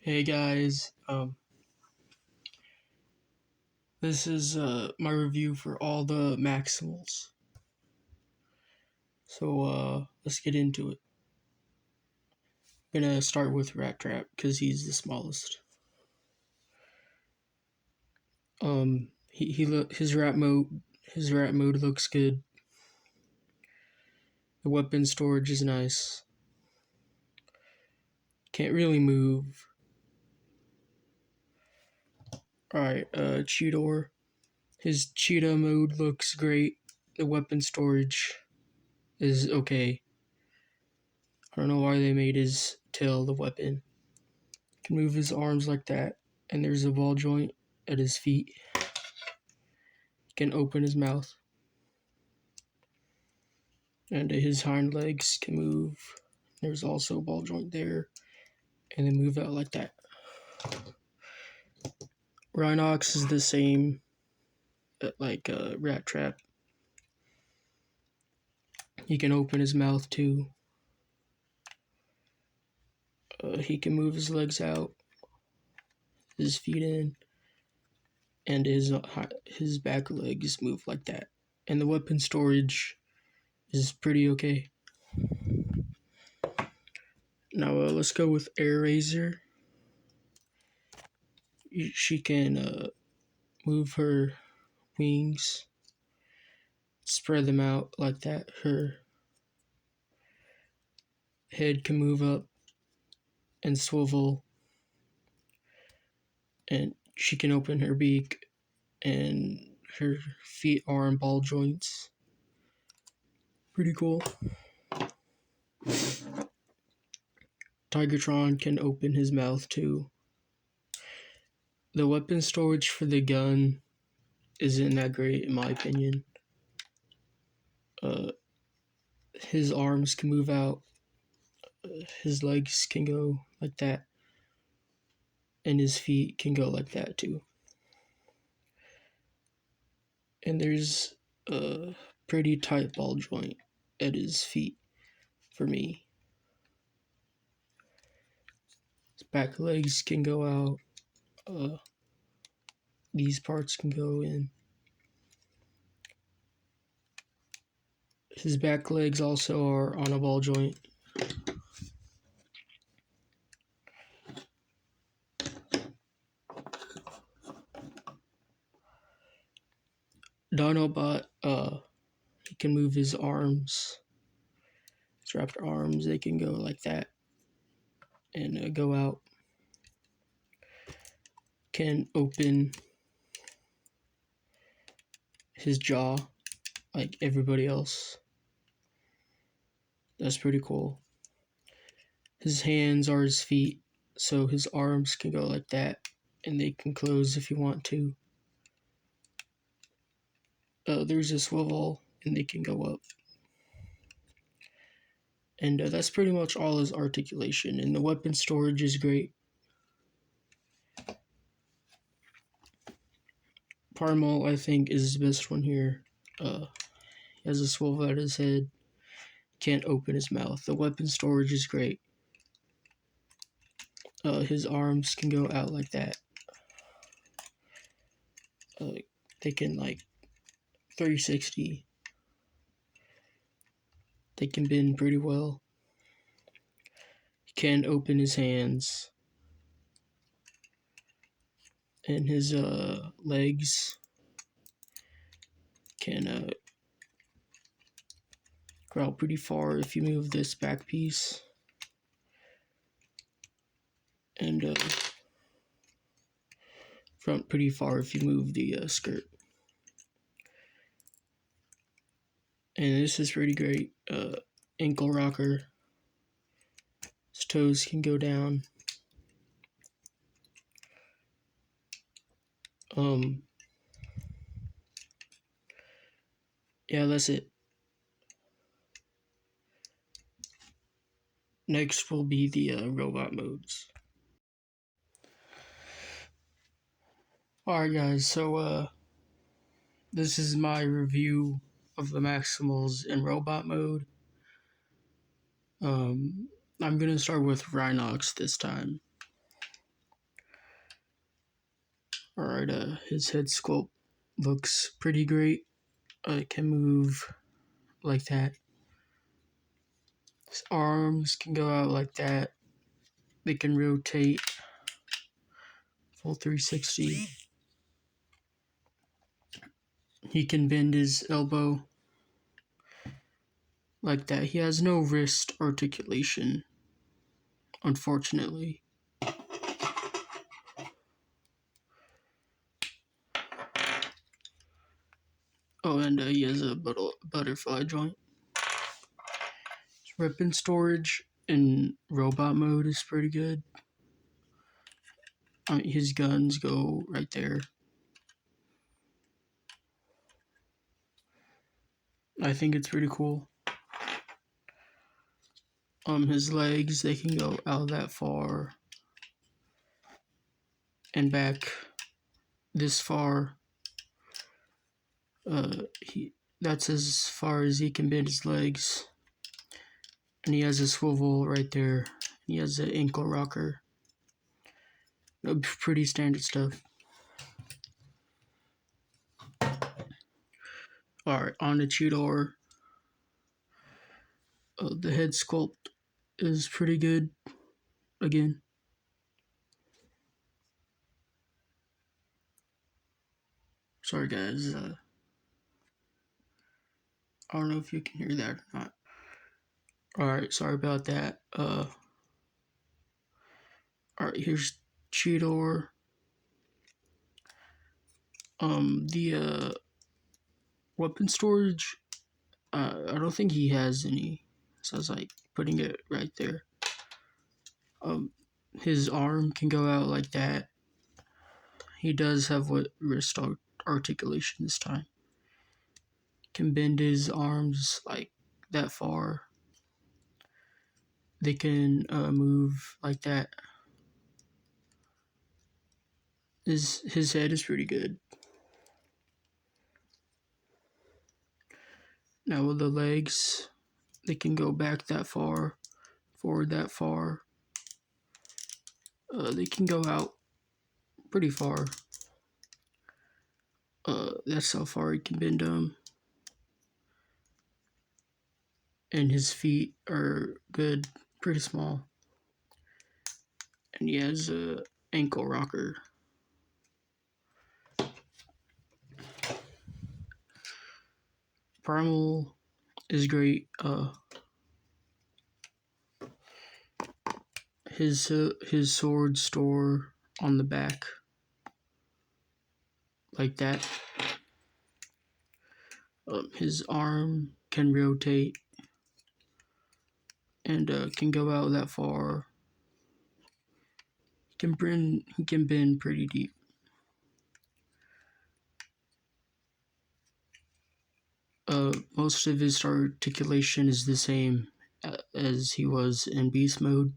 Hey guys, this is my review for all the maximals. So let's get into it. I'm gonna start with Rat Trap because he's the smallest. His rat mode looks good. The weapon storage is nice. Can't really move. Alright, Cheetor. His cheetah mode looks great. The weapon storage is okay. I don't know why they made his tail the weapon. Can move his arms like that, and there's a ball joint at his feet. He can open his mouth, and his hind legs can move. There's also a ball joint there, and they move out like that. Rhinox is the same, like Rat Trap. He can open his mouth too. He can move his legs out, his feet in, and his back legs move like that. And the weapon storage is pretty okay. Now let's go with Air Razor. She can move her wings, spread them out like that. Her head can move up and swivel, and she can open her beak, and her feet are in ball joints. Pretty cool. Tigertron can open his mouth too. The weapon storage for the gun isn't that great in my opinion. His arms can move out, his legs can go like that, and his feet can go like that too. And there's a pretty tight ball joint at his feet for me. His back legs can go out. These parts can go in. His back legs also are on a ball joint. Dinobot, he can move his arms. His raptor arms, they can go like that and go out. Can open his jaw like everybody else. That's pretty cool. His hands are his feet, so his arms can go like that, and they can close if you want to. There's a swivel, and they can go up. And that's pretty much all his articulation, and the weapon storage is great. Parmal, I think, is the best one here. He has a swivel at his head. Can't open his mouth. The weapon storage is great. His arms can go out like that. They can 360. They can bend pretty well. He can open his hands. And his legs can growl pretty far if you move this back piece. And front pretty far if you move the skirt. And this is pretty great. Ankle rocker. His toes can go down. Yeah, that's it. Next will be the robot modes. Alright guys, so this is my review of the maximals in robot mode. I'm gonna start with Rhinox this time. Alright, his head sculpt looks pretty great. It can move like that. His arms can go out like that. They can rotate full 360. He can bend his elbow like that. He has no wrist articulation, unfortunately. Oh, and he has a butterfly joint. His weapon storage in robot mode is pretty good. His guns go right there. I think it's pretty cool. His legs, they can go out that far and back this far. That's as far as he can bend his legs. And he has a swivel right there. He has an ankle rocker. Pretty standard stuff. Alright, on the Cheetor. The head sculpt is pretty good. Again. Sorry guys. I don't know if you can hear that or not. Alright, sorry about that. Alright, here's Cheetor. The weapon storage, I don't think he has any. So I was like putting it right there. His arm can go out like that. He does have wrist articulation this time. Can bend his arms like that far. They can move like that. His head is pretty good. Now with the legs, they can go back that far, forward that far. They can go out pretty far. That's how far he can bend them. And his feet are good, pretty small. And he has a ankle rocker. Primal is great. His sword store on the back, like that. His arm can rotate and can go out that far. He can bend pretty deep. Most of his articulation is the same as he was in beast mode.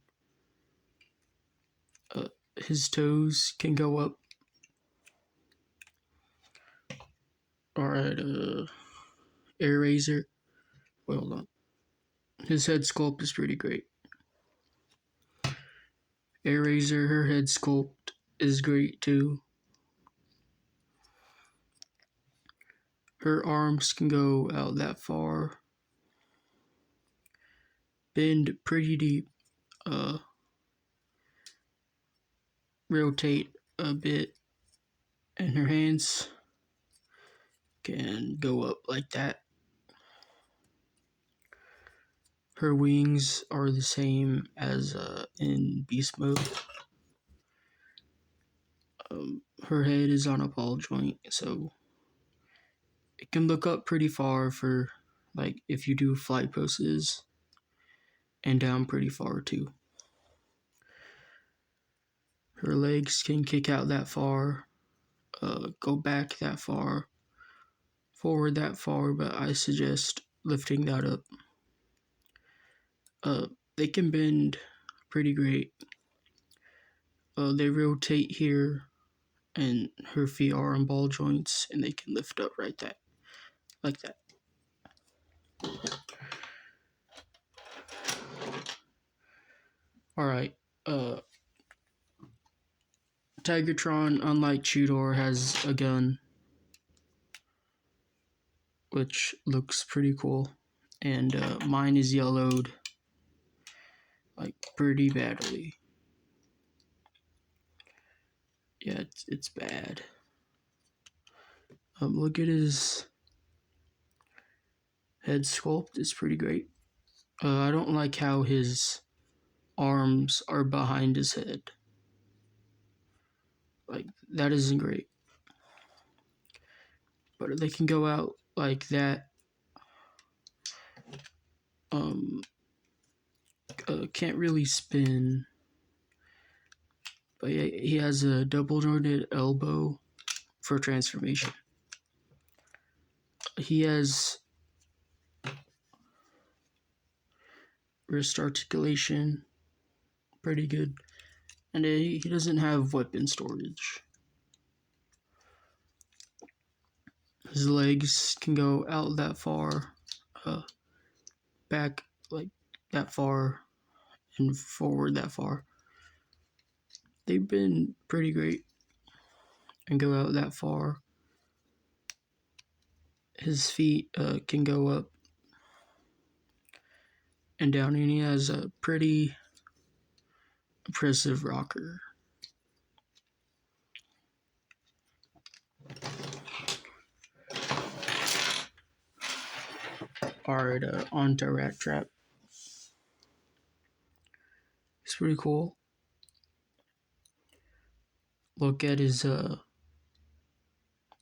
His toes can go up. Alright, Air Razor. Well done. His head sculpt is pretty great. Air Razor, her head sculpt is great too. Her arms can go out that far. Bend pretty deep. Rotate a bit. And her hands can go up like that. Her wings are the same as in beast mode. Her head is on a ball joint, so it can look up pretty far for, like, if you do flight poses, and down pretty far too. Her legs can kick out that far, go back that far, forward that far, but I suggest lifting that up. They can bend pretty great. They rotate here, and her feet are on ball joints, and they can lift up like that. Alright, Tigertron, unlike Cheetor, has a gun, which looks pretty cool. And mine is yellowed, like, pretty badly. Yeah, it's bad. Look at his head sculpt. It's pretty great. I don't like how his arms are behind his head. Like, that isn't great. But they can go out like that. Can't really spin. But yeah, he has a double jointed elbow for transformation. He has wrist articulation, pretty good. And he doesn't have weapon storage. His legs can go out that far, back like that far, and forward that far. They've been pretty great and go out that far. His feet can go up and down, and he has a pretty impressive rocker. Alright, on to Rat Trap. It's pretty cool. Look at his head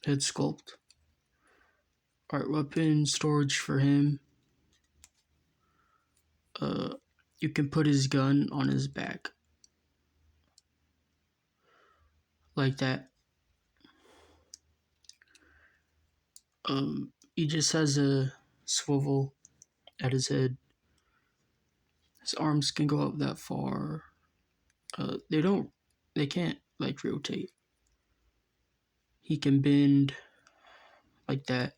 sculpt. Alright, weapon storage for him. You can put his gun on his back. Like that. He just has a swivel at his head. His arms can go up that far. They can't like rotate. He can bend like that.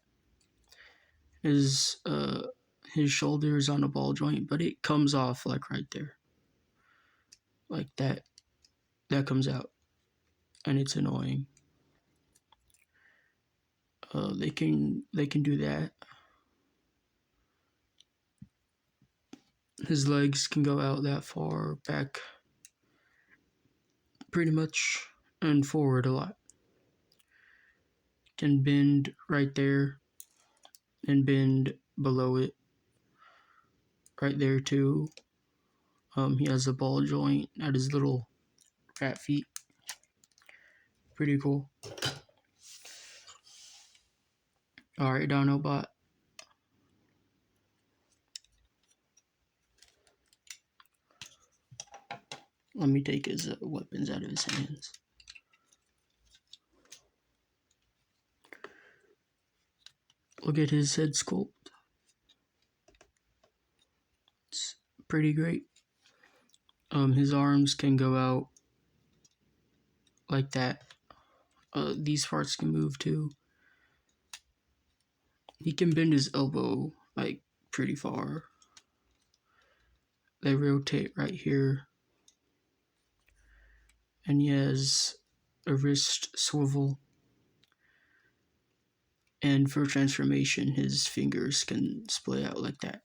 His shoulder is on a ball joint, but it comes off like right there. Like that. That comes out. And it's annoying. They can do that. His legs can go out that far, back pretty much, and forward a lot. Can bend right there and bend below it right there too. He has a ball joint at his little rat feet. Pretty cool. Alright, Dinobot. Let me take his weapons out of his hands. Look at his head sculpt. It's pretty great. His arms can go out like that. These parts can move too. He can bend his elbow like pretty far. They rotate right here. And he has a wrist swivel. And for transformation, his fingers can split out like that.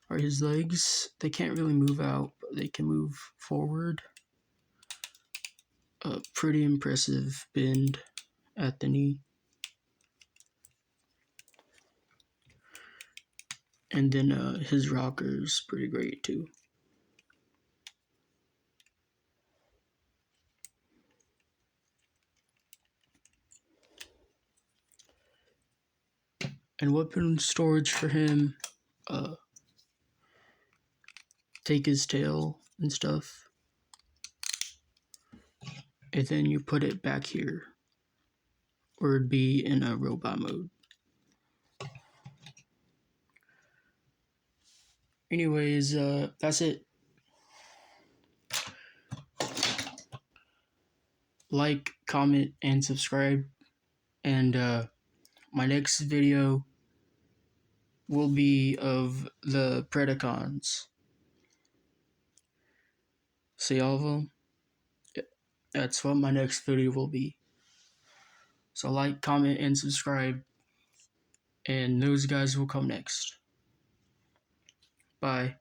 Or his legs, they can't really move out, but they can move forward. A pretty impressive bend at the knee. And then his rocker's pretty great too. And weapon storage for him, take his tail and stuff. And then you put it back here, or it'd be in a robot mode. Anyways, that's it. Like, comment, and subscribe. And my next video will be of the predacons. So see all of them, that's what my next video will be. So like, comment, and subscribe, and those guys will come next. Bye.